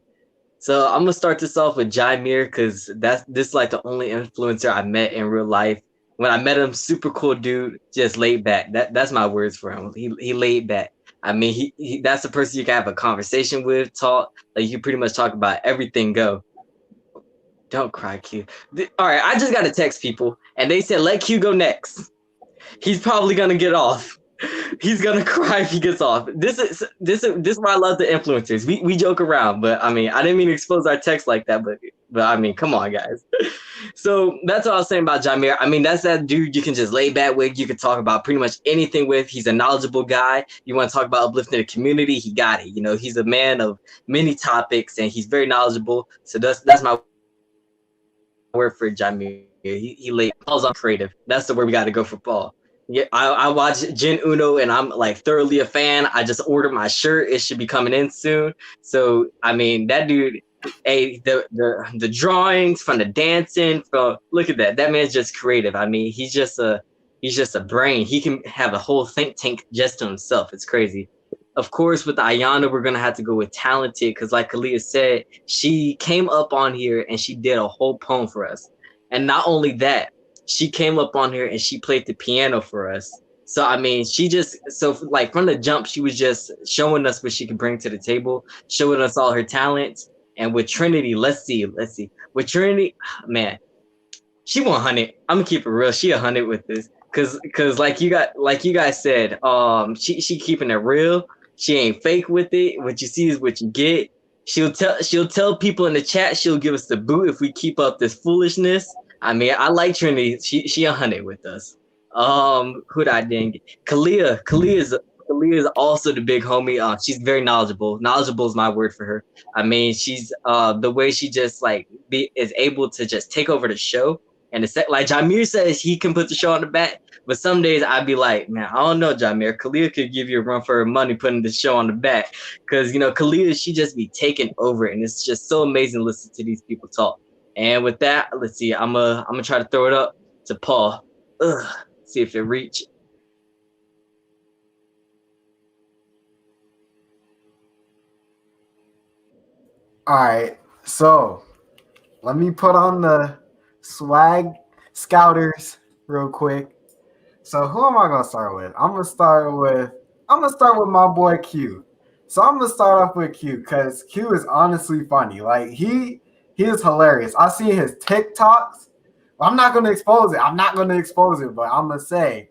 So I'm gonna start this off with Jameer, cause this is like the only influencer I met in real life. When I met him, super cool dude, just laid back. That's my words for him. He laid back. I mean, he that's the person you can have a conversation with, talk, like you pretty much talk about everything go. Don't cry, Q. All right, I just got to text people, and they said let Q go next. He's probably gonna get off. He's gonna cry if he gets off. This is why I love the influencers. We joke around, but I mean, I didn't mean to expose our text like that, but I mean, come on, guys. So that's what I was saying about Jameer. I mean, that's that dude you can just lay back with. You can talk about pretty much anything with. He's a knowledgeable guy. You want to talk about uplifting the community, he got it. You know, he's a man of many topics, and he's very knowledgeable. So that's my word for Jameer. He laid. Paul's on creative. That's the word we got to go for Paul. Yeah, I watch Gen Uno and I'm like thoroughly a fan. I just ordered my shirt. It should be coming in soon. So I mean, that dude, hey, the drawings from the dancing, from look at that. That man's just creative. I mean, he's just a brain. He can have a whole think tank just to himself. It's crazy. Of course, with Ayana, we're gonna have to go with talented because, like Kalia said, she came up on here and she did a whole poem for us. And not only that, she came up on here and she played the piano for us. So I mean, like from the jump, she was just showing us what she could bring to the table, showing us all her talents. And with Trinity, let's see. With Trinity, man, she 100. I'm gonna keep it real. She 100 with this, cause like you guys said, she keeping it real. She ain't fake with it. What you see is what you get. She'll tell people in the chat. She'll give us the boot if we keep up this foolishness. I mean, I like Trinity. She 100 with us. Who did I didn't get? Kalia is also the big homie. She's very knowledgeable. Knowledgeable is my word for her. I mean, she's the way she just like is able to just take over the show. And it's like Jameer says he can put the show on the back, but some days I'd be like, man, I don't know, Jameer. Kalia could give you a run for her money putting the show on the back, because Kalia, she just be taking over, and it's just so amazing to listen to these people talk. And with that, let's see. I'm gonna try to throw it up to Paul. See if it reach. All right. So let me put on the swag scouters real quick. So who am I gonna start with? I'm gonna start with my boy Q. So I'm gonna start off with Q because Q is honestly funny. Like he is hilarious. I see his TikToks. I'm not gonna expose it. I'm not gonna expose it, but I'm gonna say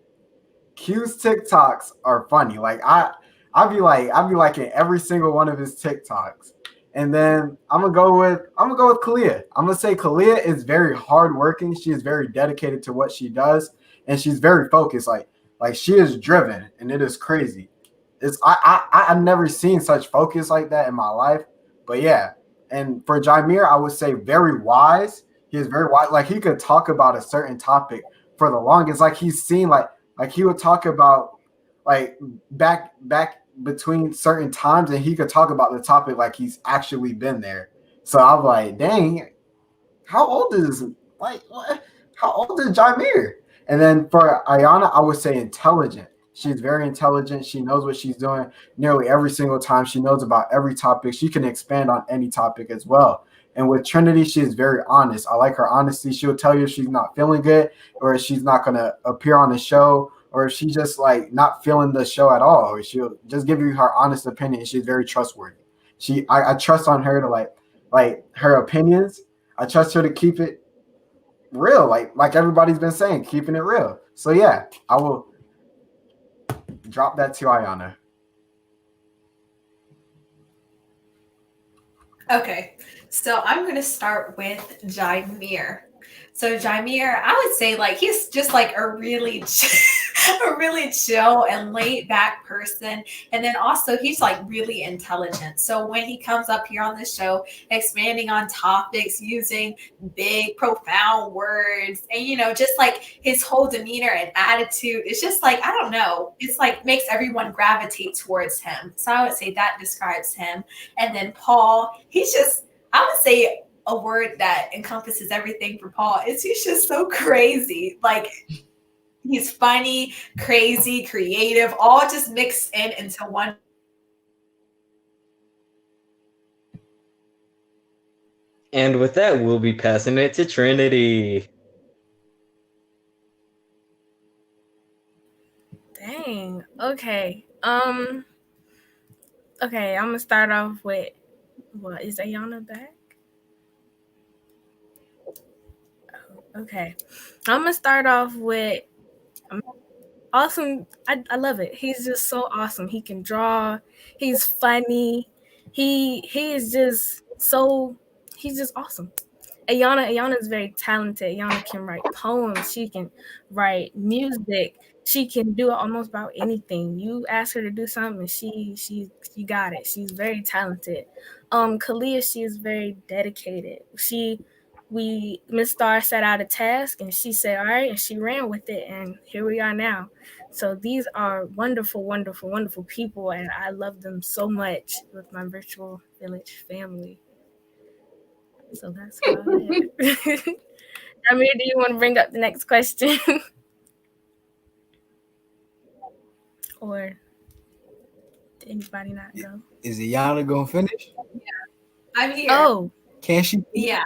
Q's TikToks are funny. Like I'll be like in every single one of his TikToks. And then I'm gonna go with Kalia. I'm gonna say Kalia is very hardworking. She is very dedicated to what she does, and she's very focused. Like she is driven, and it is crazy. It's I've never seen such focus like that in my life. But yeah, and for Jaimir, I would say very wise. He is very wise. Like he could talk about a certain topic for the longest. Like he's seen like he would talk about like back between certain times, and he could talk about the topic like he's actually been there. So I'm like, dang, how old is like what? How old is Jaimir? And then for Ayana, I would say intelligent. She's very intelligent. She knows what she's doing nearly every single time. She knows about every topic. She can expand on any topic as well. And with Trinity, she is very honest. I like her honesty. She'll tell you if she's not feeling good or if she's not going to appear on the show or if she's just like not feeling the show at all. Or she'll just give you her honest opinion. She's very trustworthy. I trust on her to like her opinions. I trust her to keep it real, like everybody's been saying, keeping it real. So yeah, I will drop that to Ayana. Okay, so I'm going to start with Jaimir. So Jaimir, I would say like he's just like a really a really chill and laid back person. And then also he's like really intelligent. So when he comes up here on the show, expanding on topics, using big, profound words, and just like his whole demeanor and attitude, it's just like, I don't know, it's like makes everyone gravitate towards him. So I would say that describes him. And then Paul, he's just, I would say a word that encompasses everything for Paul is he's just so crazy. Like he's funny, crazy, creative, all just mixed in into one. And with that, we'll be passing it to Trinity. Dang. Okay. Okay, I'm gonna start off with what is Ayana back? Okay. I'm gonna start off with awesome. I love it. He's just so awesome. He can draw. He's funny. He is just so he's just awesome. Ayana is very talented. Ayana can write poems. She can write music. She can do almost about anything. You ask her to do something, she got it. She's very talented. Kalia, she is very dedicated. Miss Star set out a task and she said, all right, and she ran with it, and here we are now. So these are wonderful, wonderful, wonderful people, and I love them so much with my virtual village family. So that's about it. Amir, do you want to bring up the next question? Or did anybody not go? Is Ayana gonna finish? I'm here. Oh, Can she? Yeah.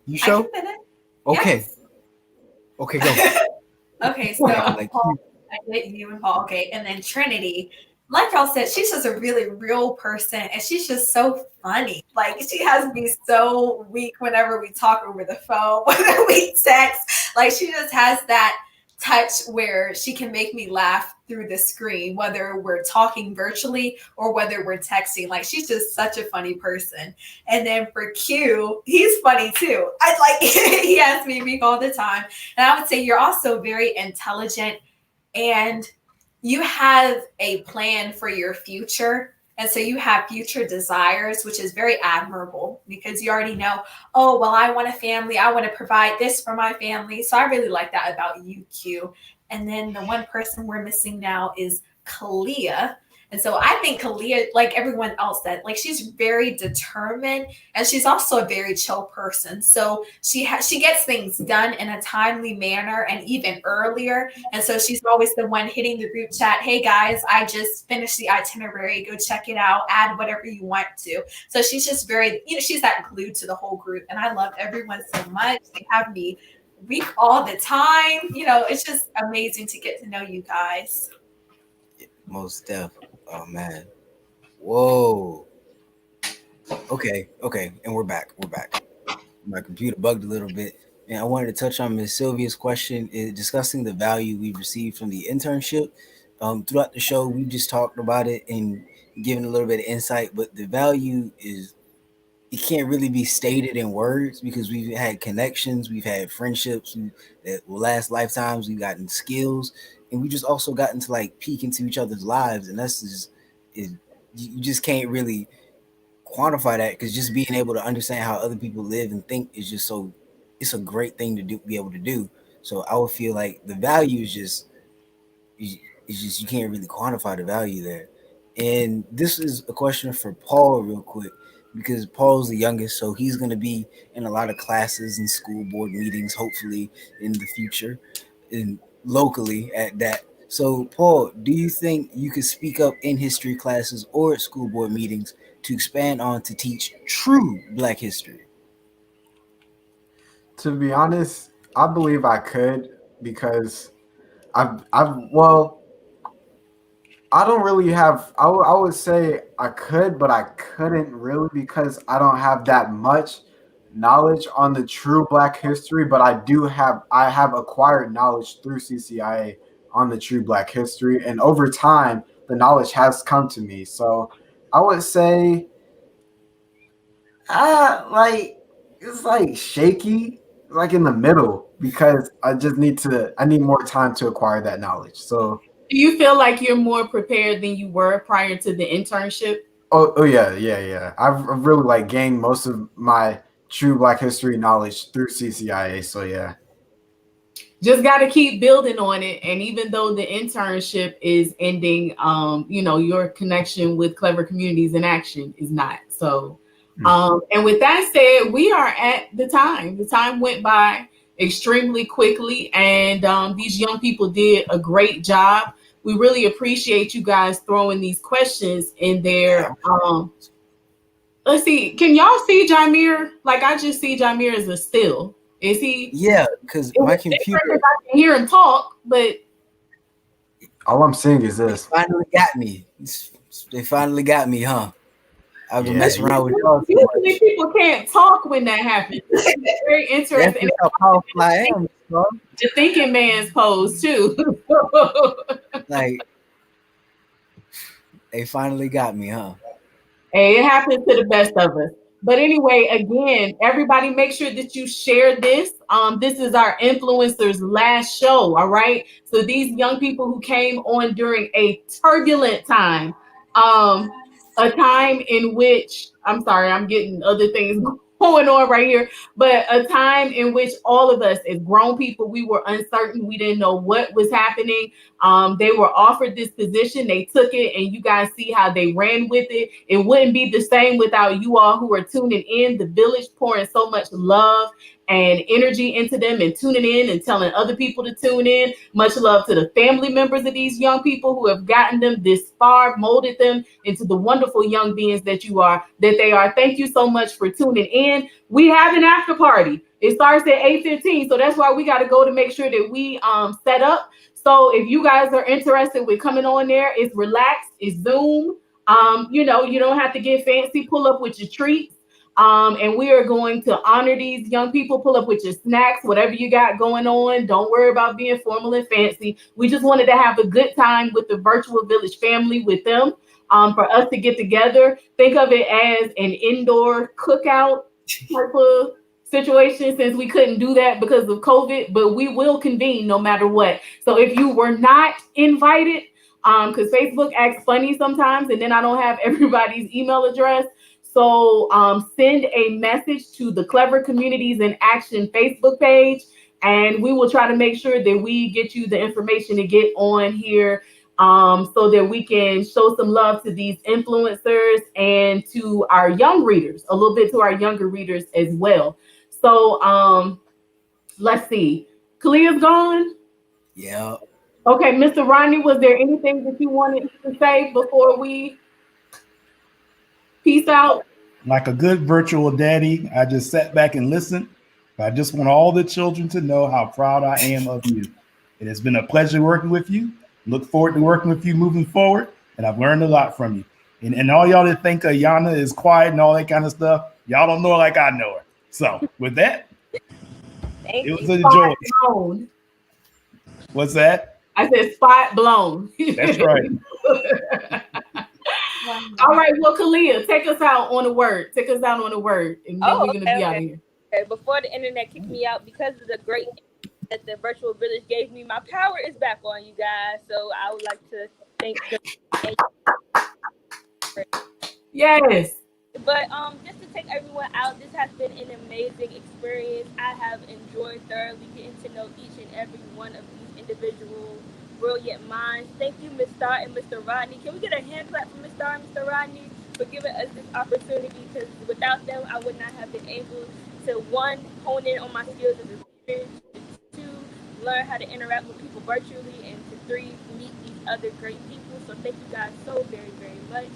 You I sure? can finish. Okay. Yes. Okay, go. Okay, so Like, Paul, I get you and Paul. Okay, and then Trinity, like y'all said, she's just a really real person, and she's just so funny. Like she has me so weak whenever we talk over the phone, whether we text. Like she just has that touch where she can make me laugh through the screen, whether we're talking virtually or whether we're texting. Like she's just such a funny person. And then for Q, he's funny too. I like he has me weak all the time. And I would say you're also very intelligent and you have a plan for your future. And so you have future desires, which is very admirable because you already know, oh, well, I want a family. I want to provide this for my family. So I really like that about you, Q. And then the one person we're missing now is Kalia. And so I think Kalia, like everyone else said, like she's very determined, and she's also a very chill person. So she gets things done in a timely manner and even earlier. And so she's always the one hitting the group chat, hey guys, I just finished the itinerary, go check it out, add whatever you want to. So she's just very, she's that glue to the whole group. And I love everyone so much. They have me weak all the time. It's just amazing to get to know you guys. Most deaf. Oh man. Whoa. Okay. And we're back. My computer bugged a little bit. And I wanted to touch on Miss Sylvia's question, discussing the value we received from the internship. Throughout the show, we just talked about it and given a little bit of insight, but the value is, it can't really be stated in words, because we've had connections, we've had friendships that will last lifetimes, we've gotten skills, and we just also gotten to like peek into each other's lives, and that's just it. You just can't really quantify that, because just being able to understand how other people live and think is just so, it's a great thing to do, be able to do. So I would feel like the value is just, it's just, you can't really quantify the value there. And this is a question for Paul real quick, because Paul's the youngest, so he's going to be in a lot of classes and school board meetings, hopefully in the future, and locally at that. So, Paul, do you think you could speak up in history classes or at school board meetings to expand on to teach true Black history? To be honest, I believe I could, because well, I don't really have. I would say I could, but I couldn't really, because I don't have that much knowledge on the true Black history. But I have acquired knowledge through CCIA on the true Black history, and over time, the knowledge has come to me. So I would say, like it's like shaky, like in the middle, because I need more time to acquire that knowledge. So. Do you feel like you're more prepared than you were prior to the internship? Oh yeah. I've really like gained most of my true Black history knowledge through CCIA. So yeah. Just got to keep building on it. And even though the internship is ending, your connection with Clever Communities in Action is not. So, and with that said, we are at the time. The time went by extremely quickly, and these young people did a great job. We really appreciate you guys throwing these questions in there. Let's see. Can y'all see Jameer? Like, I just see Jameer as a still. Is he? Yeah, because my computer. I can hear him talk, but all I'm seeing is this. They finally got me, huh? I've been messing around with y'all. Usually people can't talk when that happens. It's very interesting. That's how powerful I am. The thinking man's pose too. Like, they finally got me, huh? Hey, it happens to the best of us. But anyway, again, everybody make sure that you share this. This is our influencers' last show, all right? So these young people who came on during a turbulent time, a time in which, I'm sorry, I'm getting other things going on right here, but a time in which all of us as grown people, we were uncertain. We didn't know what was happening. They were offered this position. They took it, and you guys see how they ran with it. It wouldn't be the same without you all who are tuning in. The village pouring so much love and energy into them and tuning in and telling other people to tune in. Much love to the family members of these young people who have gotten them this far, molded them into the wonderful young beings that they are. Thank you so much for tuning in. We have an after party. It starts at 8:15. So that's why we got to go to make sure that we set up. So if you guys are interested with coming on there, it's relaxed, it's Zoom. You don't have to get fancy, pull up with your treats. And we are going to honor these young people. Pull up with your snacks, whatever you got going on. Don't worry about being formal and fancy. We just wanted to have a good time with the virtual village family, with them, for us to get together. Think of it as an indoor cookout type of situation, since we couldn't do that because of COVID, but we will convene no matter what. So if you were not invited, because Facebook acts funny sometimes, and then I don't have everybody's email address. So send a message to the Clever Communities in Action Facebook page, and we will try to make sure that we get you the information to get on here so that we can show some love to these influencers and to our young readers, a little bit to our younger readers as well. So let's see. Kalia's gone. Yeah. Okay, Mr. Rodney, was there anything that you wanted to say before we peace out? Like a good virtual daddy, I just sat back and listened. But I just want all the children to know how proud I am of you. It has been a pleasure working with you. Look forward to working with you moving forward. And I've learned a lot from you. And all y'all that think Ayana is quiet and all that kind of stuff, y'all don't know her like I know her. So with that, Thank it was you. a Spot joy. blown. What's that? I said spot blown. That's right. All right, well, Kalia, take us out on a word. Take us out on a word, and then Oh, we're gonna okay, be out okay. of here. Okay, before the internet kicked me out because of the great that the virtual village gave me, my power is back on, you guys. So I would like to thank the. Yes. But just to take everyone out, this has been an amazing experience. I have enjoyed thoroughly getting to know each and every one of these individual brilliant minds. Thank you, Ms. Star and Mr. Rodney. Can we get a hand clap for Ms. Star and Mr. Rodney for giving us this opportunity? Because without them, I would not have been able to, one, hone in on my skills as a speaker, to two, learn how to interact with people virtually, and to three, meet these other great people. So thank you guys so very, very much.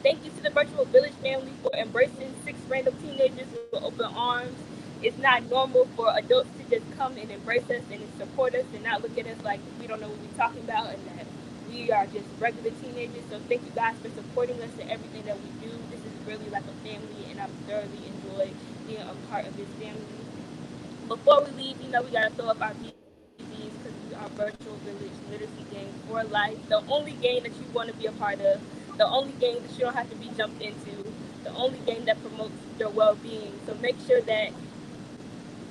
Thank you to the virtual village family for embracing six random teenagers with open arms. It's not normal for adults to just come and embrace us and support us and not look at us like we don't know what we're talking about and that we are just regular teenagers. So thank you guys for supporting us in everything that we do. This is really like a family, and I've thoroughly enjoyed being a part of this family. Before we leave, we gotta throw up our BBs because we are virtual village literacy gang for life. The only gang that you want to be a part of, the only gang that you don't have to be jumped into, the only gang that promotes your well-being. So make sure that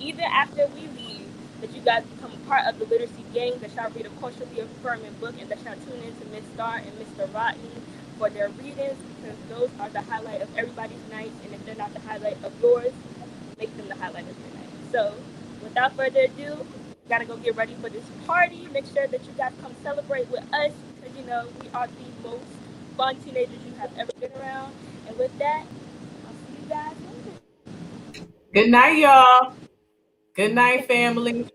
even after we leave, that you guys become a part of the literacy gang, that y'all read a culturally affirming book, and that y'all tune in to Miss Star and Mr. Rodney for their readings, because those are the highlight of everybody's night, and if they're not the highlight of yours, make them the highlight of your night. So, without further ado, we gotta go get ready for this party. Make sure that you guys come celebrate with us, because we are the most fun teenagers you have ever been around. And with that, I'll see you guys later. Good night, y'all. Good night, family.